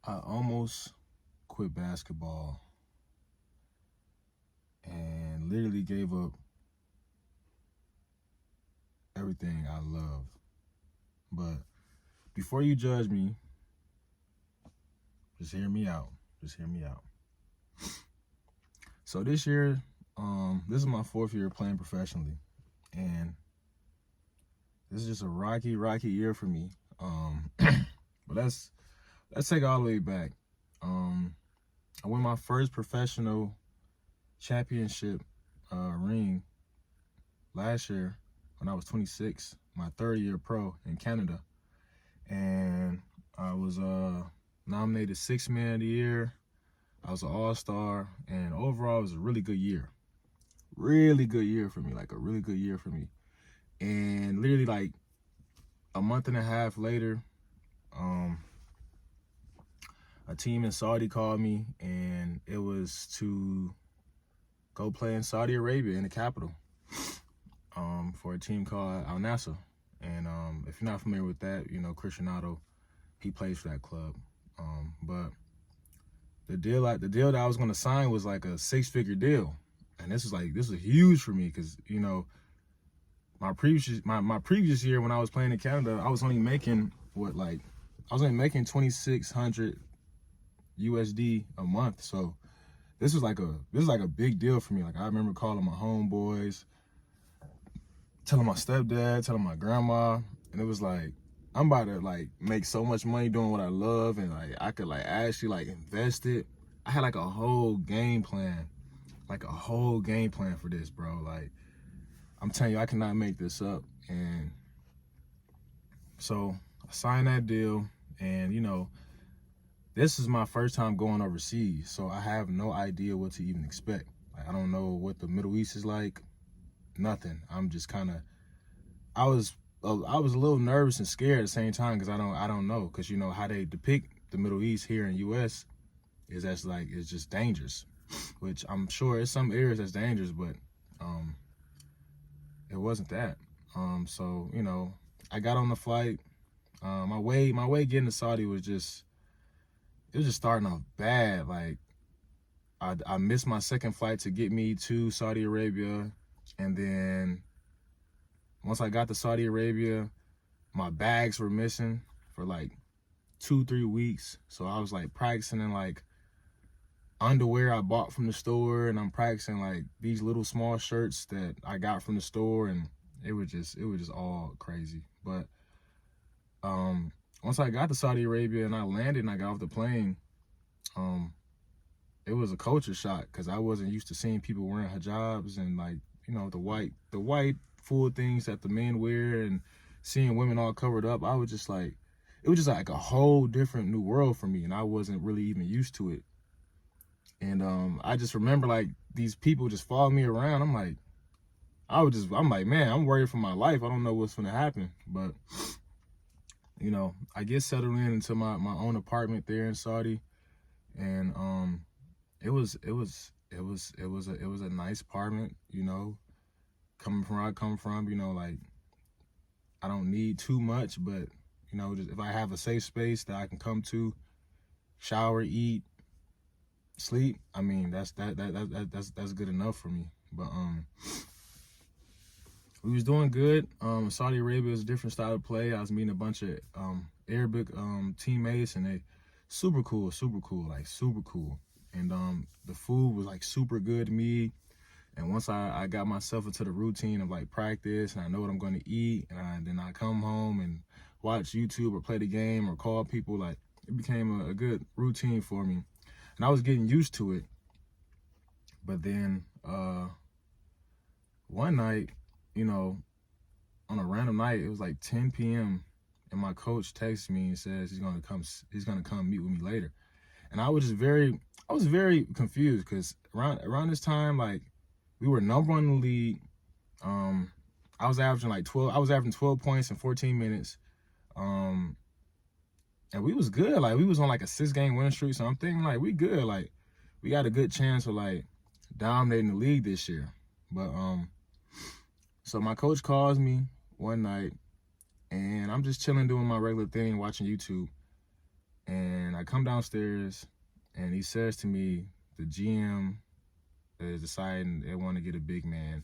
I almost quit basketball and literally gave up everything I love. But before you judge me, just hear me out. Just hear me out. So this year, this is my 4th year playing professionally, and this is just a rocky year for me. But let's take it all the way back. I won my first professional championship ring last year when I was 26, my 3rd year pro in Canada, and I was nominated 6th man of the year. I was an all-star, and overall it was a really good year. Really good year for me, like a really good year for me. And literally like a month and a half later, a team in Saudi called me, and it was to go play in Saudi Arabia in the capital for a team called Al Nassr. And if you're not familiar with that, you know, Cristiano, he plays for that club. But the deal that I was going to sign was like a 6-figure deal, and this was huge for me because, you know, my previous year when I was playing in Canada, I was only making 2,600 USD a month. So this was like a big deal for me. Like, I remember calling my homeboys, telling my stepdad, telling my grandma, and it was like, I'm about to like make so much money doing what I love, and like I could like actually like invest it. I had like a whole game plan for this, bro. Like, I'm telling you, I cannot make this up. And so I signed that deal, and you know, this is my first time going overseas, so I have no idea what to even expect. Like, I don't know what the Middle East is like, nothing. I'm just kind of, I was a little nervous and scared at the same time because I don't know, because you know how they depict the Middle East here in U.S. is it's just dangerous, which I'm sure in some areas that's dangerous, but it wasn't that. So you know, I got on the flight. My way getting to Saudi was just starting off bad. Like, I missed my second flight to get me to Saudi Arabia, and then once I got to Saudi Arabia, my bags were missing for like 2-3 weeks. So I was like practicing in like underwear I bought from the store, and I'm practicing like these little small shirts that I got from the store, and it was just all crazy. But once I got to Saudi Arabia and I landed and I got off the plane, it was a culture shock because I wasn't used to seeing people wearing hijabs and, like, you know, the white full things that the men wear, and seeing women all covered up. I was just like, it was just like a whole different new world for me, and I wasn't really even used to it. And I just remember like these people just following me around. I'm like, man, I'm worried for my life. I don't know what's gonna happen. But you know, I get settled into my own apartment there in Saudi, and it was a nice apartment, you know, coming from where I come from. You know, like, I don't need too much, but you know, just if I have a safe space that I can come to, shower, eat, sleep, I mean, that's good enough for me. But we was doing good. Saudi Arabia is a different style of play. I was meeting a bunch of Arabic teammates, and they super cool, like super cool. And the food was like super good to me. And once I got myself into the routine of like practice, and I know what I'm going to eat, and then I come home and watch YouTube or play the game or call people, like, it became a good routine for me. And I was getting used to it. But then one night, you know, on a random night, it was like 10 p.m. and my coach texts me and says he's gonna come meet with me later. And I was very confused because around this time, like, we were number 1 in the league. I was averaging 12 points in 14 minutes. And we was good. Like, we was on like a 6-game winning streak. So I'm thinking, like, we good. Like, we got a good chance of like dominating the league this year. But so my coach calls me one night, and I'm just chilling doing my regular thing, watching YouTube. And I come downstairs, and he says to me, the GM is deciding they want to get a big man,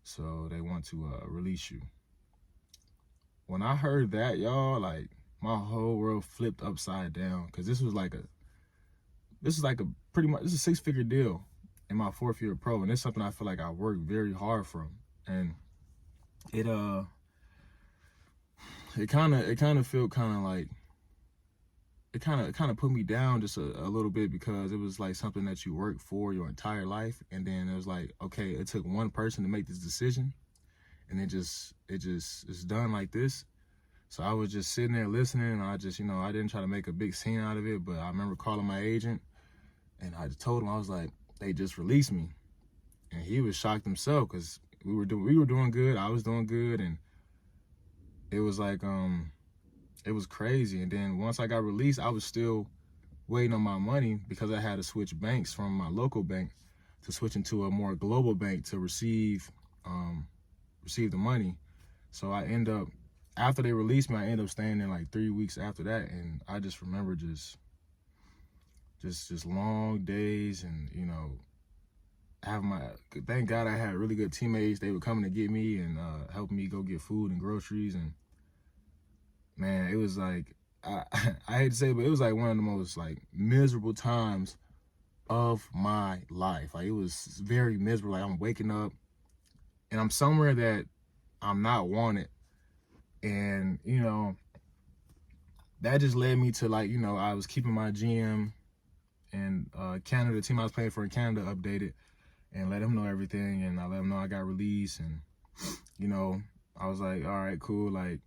so they want to release you. When I heard that, y'all, like, my whole world flipped upside down, because this is like a pretty much, this is a 6-figure deal in my 4th year pro, and it's something I feel like I worked very hard from. And it kind of felt kind of like, it kind of put me down just a little bit, because it was like something that you worked for your entire life, and then it was like, okay, it took one person to make this decision, and it's done like this. So I was just sitting there listening, and I just, I didn't try to make a big scene out of it, but I remember calling my agent, and I just told him, I was like, they just released me. And he was shocked himself, because we were doing good, I was doing good, and it was like, it was crazy. And then once I got released, I was still waiting on my money, because I had to switch banks from my local bank to switch into a more global bank to receive the money. So I end up, after they released me, I ended up staying there like 3 weeks after that. And I just remember just long days, and thank God I had really good teammates. They were coming to get me and helping me go get food and groceries. And man, it was like, I hate to say it, but it was like one of the most like miserable times of my life. Like, it was very miserable. Like, I'm waking up and I'm somewhere that I'm not wanted. And, that just led me to, like, I was keeping my GM and Canada, the team I was playing for in Canada, updated, and let him know everything. And I let him know I got released. And, I was like, all right, cool. Like,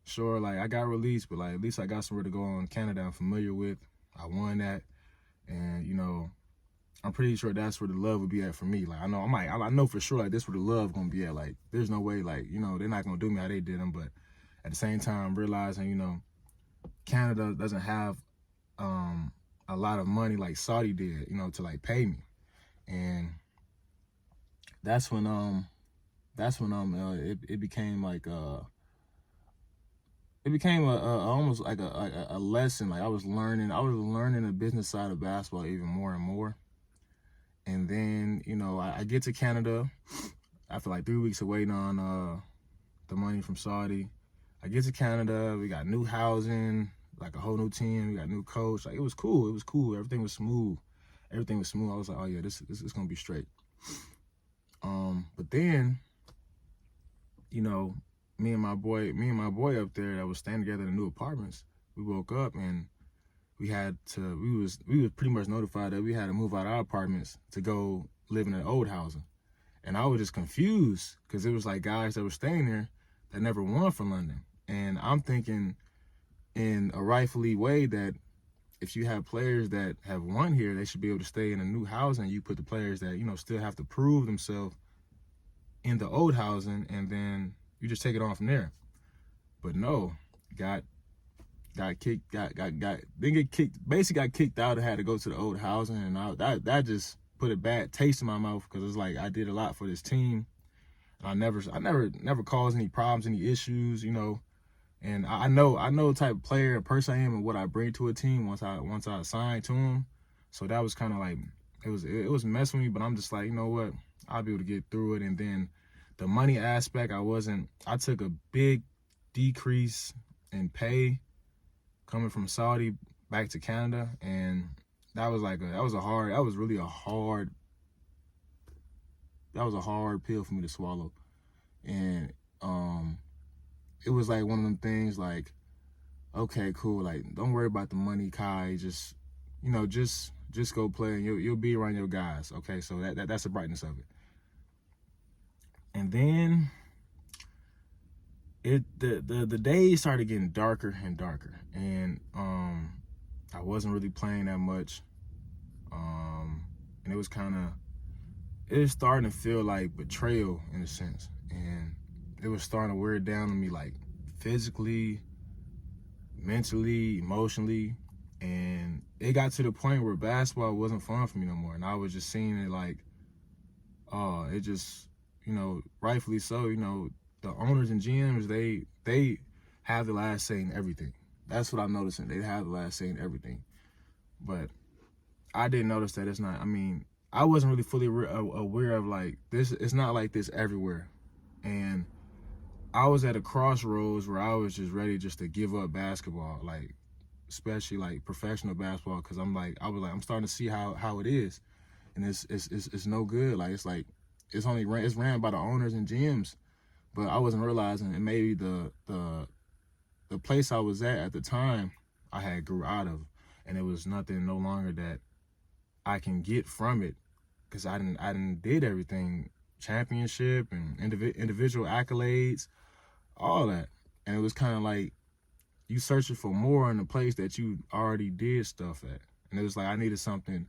sure, like, I got released, but like, at least I got somewhere to go in Canada I'm familiar with. I won that. And, I'm pretty sure that's where the love would be at for me. Like, I know for sure, like, this where the love gonna be at. Like, there's no way, like, they're not gonna do me how they did them. But at the same time, realizing, Canada doesn't have a lot of money like Saudi did, to like pay me. And that's when it became like it became almost like a lesson. Like, I was learning the business side of basketball even more and more. And then, I get to Canada after like 3 weeks of waiting on the money from Saudi. I get to Canada, we got new housing, like a whole new team, we got a new coach. Like, it was cool. Everything was smooth. I was like, oh yeah, this is gonna be straight. But then, me and my boy up there that was staying together in the new apartments, we woke up and we was pretty much notified that we had to move out of our apartments to go live in an old housing. And I was just confused, because it was like guys that were staying there that never won for London. And I'm thinking in a rightfully way that if you have players that have won here, they should be able to stay in a new housing. You put the players that, still have to prove themselves in the old housing, and then you just take it on from there. But no, got kicked out and had to go to the old housing. And that just put a bad taste in my mouth, because it's like, I did a lot for this team, and I never caused any problems, any issues, and I know the type of player and person I am and what I bring to a team once I assigned to him. So that was kind of like, it was messing with me, but I'm just like, you know what, I'll be able to get through it. And then the money aspect, I took a big decrease in pay coming from Saudi back to Canada, and that was really a hard pill for me to swallow. And it was like one of them things like, okay, cool, like, don't worry about the money, Kai, just go play, and you'll be around your guys. Okay, so that's the brightness of it. And then the days started getting darker and darker, and I wasn't really playing that much, and it was starting to feel like betrayal in a sense, and it was starting to wear down on me, like physically, mentally, emotionally. And it got to the point where basketball wasn't fun for me no more, and I was just seeing it like, it just, rightfully so, the owners and GMs, they have the last say in everything. That's what I'm noticing. They have the last say in everything. But I didn't notice that it's not. I mean, I wasn't really fully aware of like this. It's not like this everywhere. And I was at a crossroads where I was just ready just to give up basketball, like especially like professional basketball, because I'm starting to see how it is, and it's no good. Like it's ran by the owners and GMs, but I wasn't realizing, and maybe the place I was at the time I had grew out of, and it was nothing no longer that I can get from it, because I didn't did everything, championship and individual accolades, all that, and it was kind of like you searching for more in the place that you already did stuff at, and it was like I needed something.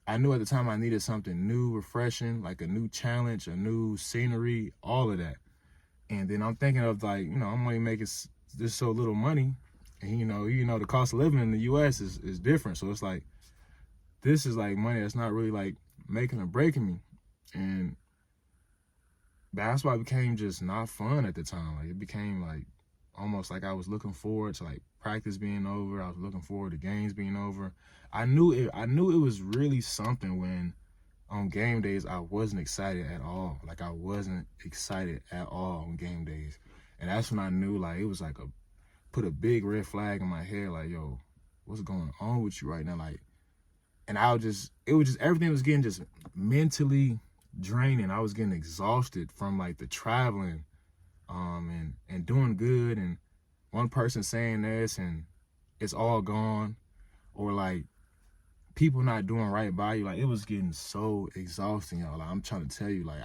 I knew at the time I needed something new, refreshing, like a new challenge, a new scenery, all of that. And then I'm thinking of like, I'm only making this so little money, and the cost of living in the U.S. is different. So it's like this is like money that's not really like making or breaking me, and basketball became just not fun at the time. Like it became like almost like I was looking forward to like practice being over. I was looking forward to games being over. I knew it was really something when on game days I wasn't excited at all. Like I wasn't excited at all on game days. And that's when I knew like it was like put a big red flag in my head, like, yo, what's going on with you right now? Like, and everything was getting just mentally draining. I was getting exhausted from like the traveling, and doing good, and one person saying this and it's all gone, or like people not doing right by you. Like it was getting so exhausting, y'all. Like I'm trying to tell you, like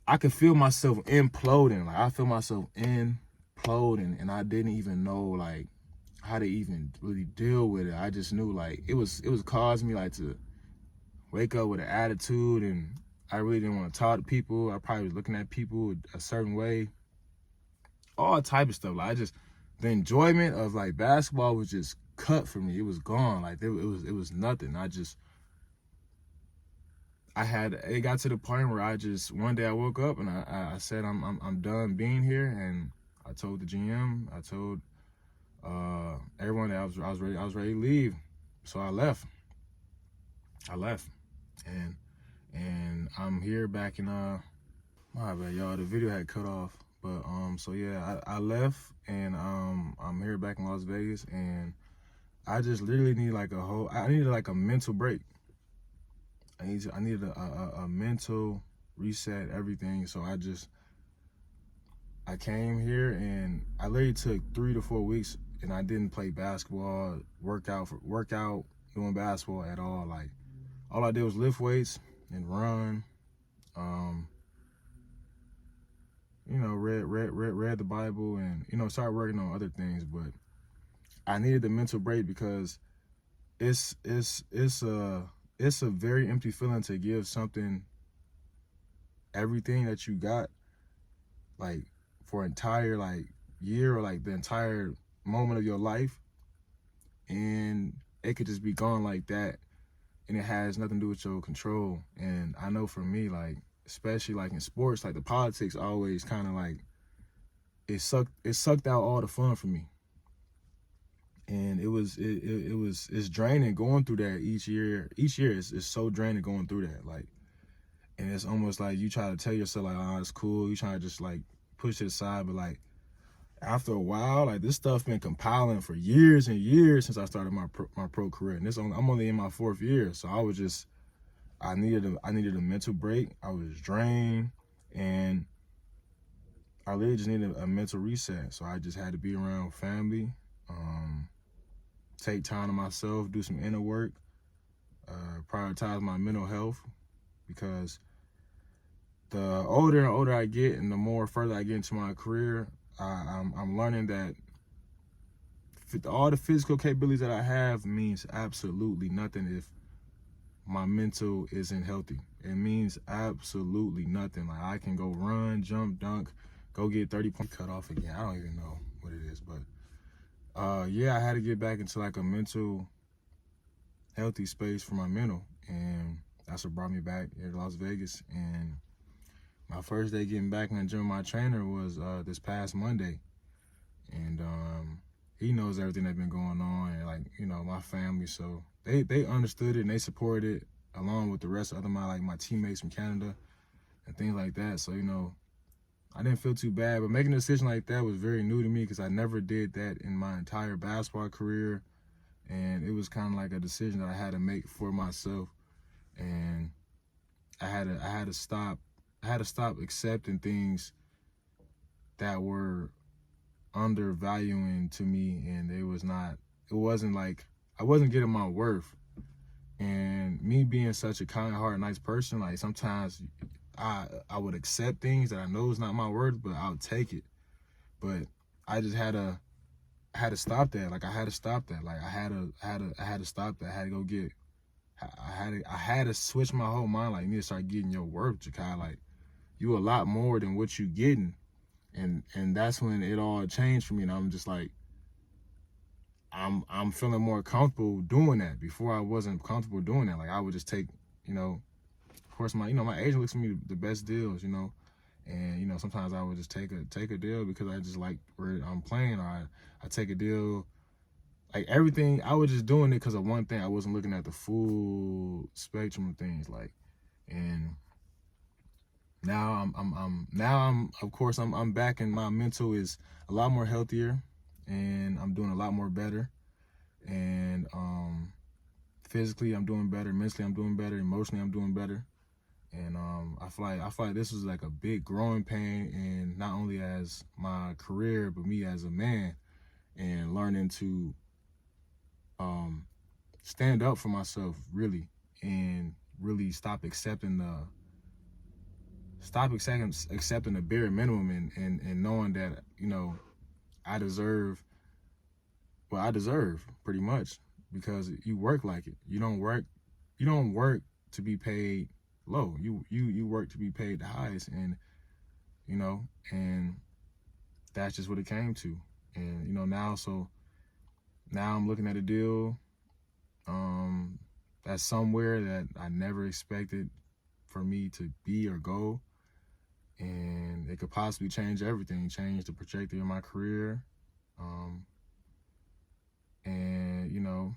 I could feel myself imploding. Like I feel myself imploding, and I didn't even know like how to even really deal with it. I just knew like it was causing me like to wake up with an attitude, and I really didn't want to talk to people. I probably was looking at people a certain way, all type of stuff. Like the enjoyment of like basketball was just cut for me. It was gone. Like it was nothing. It got to the point where one day I woke up and I said I'm done being here, and I told the GM, I told everyone that I was ready to leave. So I left, and I'm here back in my bad, y'all, the video had cut off, but so yeah, I left, and I'm here back in Las Vegas, and I just literally need I needed like a mental break. I needed a mental reset, everything. So I came here, and I literally took 3 to 4 weeks, and I didn't play basketball, work out doing basketball at all. Like all I did was lift weights and run, read the Bible, and started working on other things. But I needed the mental break, because it's a very empty feeling to give something everything that you got, like for an entire like year, or like the entire moment of your life, and it could just be gone like that, and it has nothing to do with your control. And I know for me, like especially like in sports, like the politics always kind of like it sucked out all the fun for me. And it's draining going through that each year. Each year is so draining going through that. Like, and it's almost like you try to tell yourself like, oh, it's cool. You try to just like push it aside, but like after a while, like this stuff been compiling for years and years since I started my pro career, and I'm only in my 4th year. So I needed a mental break. I was drained, and I literally just needed a mental reset. So I just had to be around family. Take time to myself, do some inner work, prioritize my mental health, because the older and older I get, and the more further I get into my career, I'm learning that all the physical capabilities that I have means absolutely nothing if my mental isn't healthy. It means absolutely nothing. Like I can go run, jump, dunk, go get 30 points, cut off again. I don't even know what it is, but yeah, I had to get back into like a mental healthy space for my mental, and that's what brought me back here to Las Vegas. And my first day getting back in the gym with my trainer was this past Monday, and he knows everything that's been going on, and like, you know, my family. So they understood it and they supported it, along with the rest of my teammates from Canada and things like that. So, you know, I didn't feel too bad, but making a decision like that was very new to me because I never did that in my entire basketball career, and it was kind of like a decision that I had to make for myself, and I had to stop accepting things that were undervaluing to me, and it wasn't like I wasn't getting my worth. And me being such a kind-hearted, nice person, like sometimes I would accept things that I know is not my worth, but I'll take it. But I just had to stop that. Like I had to stop that. Like I had to stop that. I had to go get. I had to switch my whole mind. Like, you need to start getting your worth, Jachai. Like, you a lot more than what you getting. And that's when it all changed for me. And I'm just like, I'm feeling more comfortable doing that. Before I wasn't comfortable doing that. Like I would just take, you know, of course my agent looks for me the best deals, you know. And, you know, sometimes I would just take a deal because I just like where I'm playing, or I take a deal. Like everything, I was just doing it because of one thing. I wasn't looking at the full spectrum of things. Like, and now I'm of course I'm back, and my mental is a lot more healthier, and I'm doing a lot more better. And physically I'm doing better, mentally I'm doing better, emotionally I'm doing better. And I feel like this was like a big growing pain, and not only as my career, but me as a man, and learning to stand up for myself, really, and really stop accepting the bare minimum, and knowing that, you know, I deserve what I deserve pretty much, because you work like it. You don't work to be paid low. You work to be paid the highest, and you know, and that's just what it came to. And you know, now I'm looking at a deal that's somewhere that I never expected for me to be or go, and it could possibly change everything, change the trajectory of my career. And you know,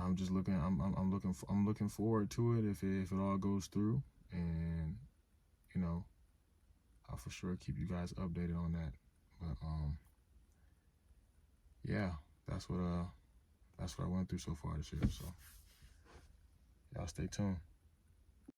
I'm just looking. I'm looking forward to it if it all goes through, and you know, I'll for sure keep you guys updated on that. But yeah, that's what I went through so far this year. So y'all stay tuned.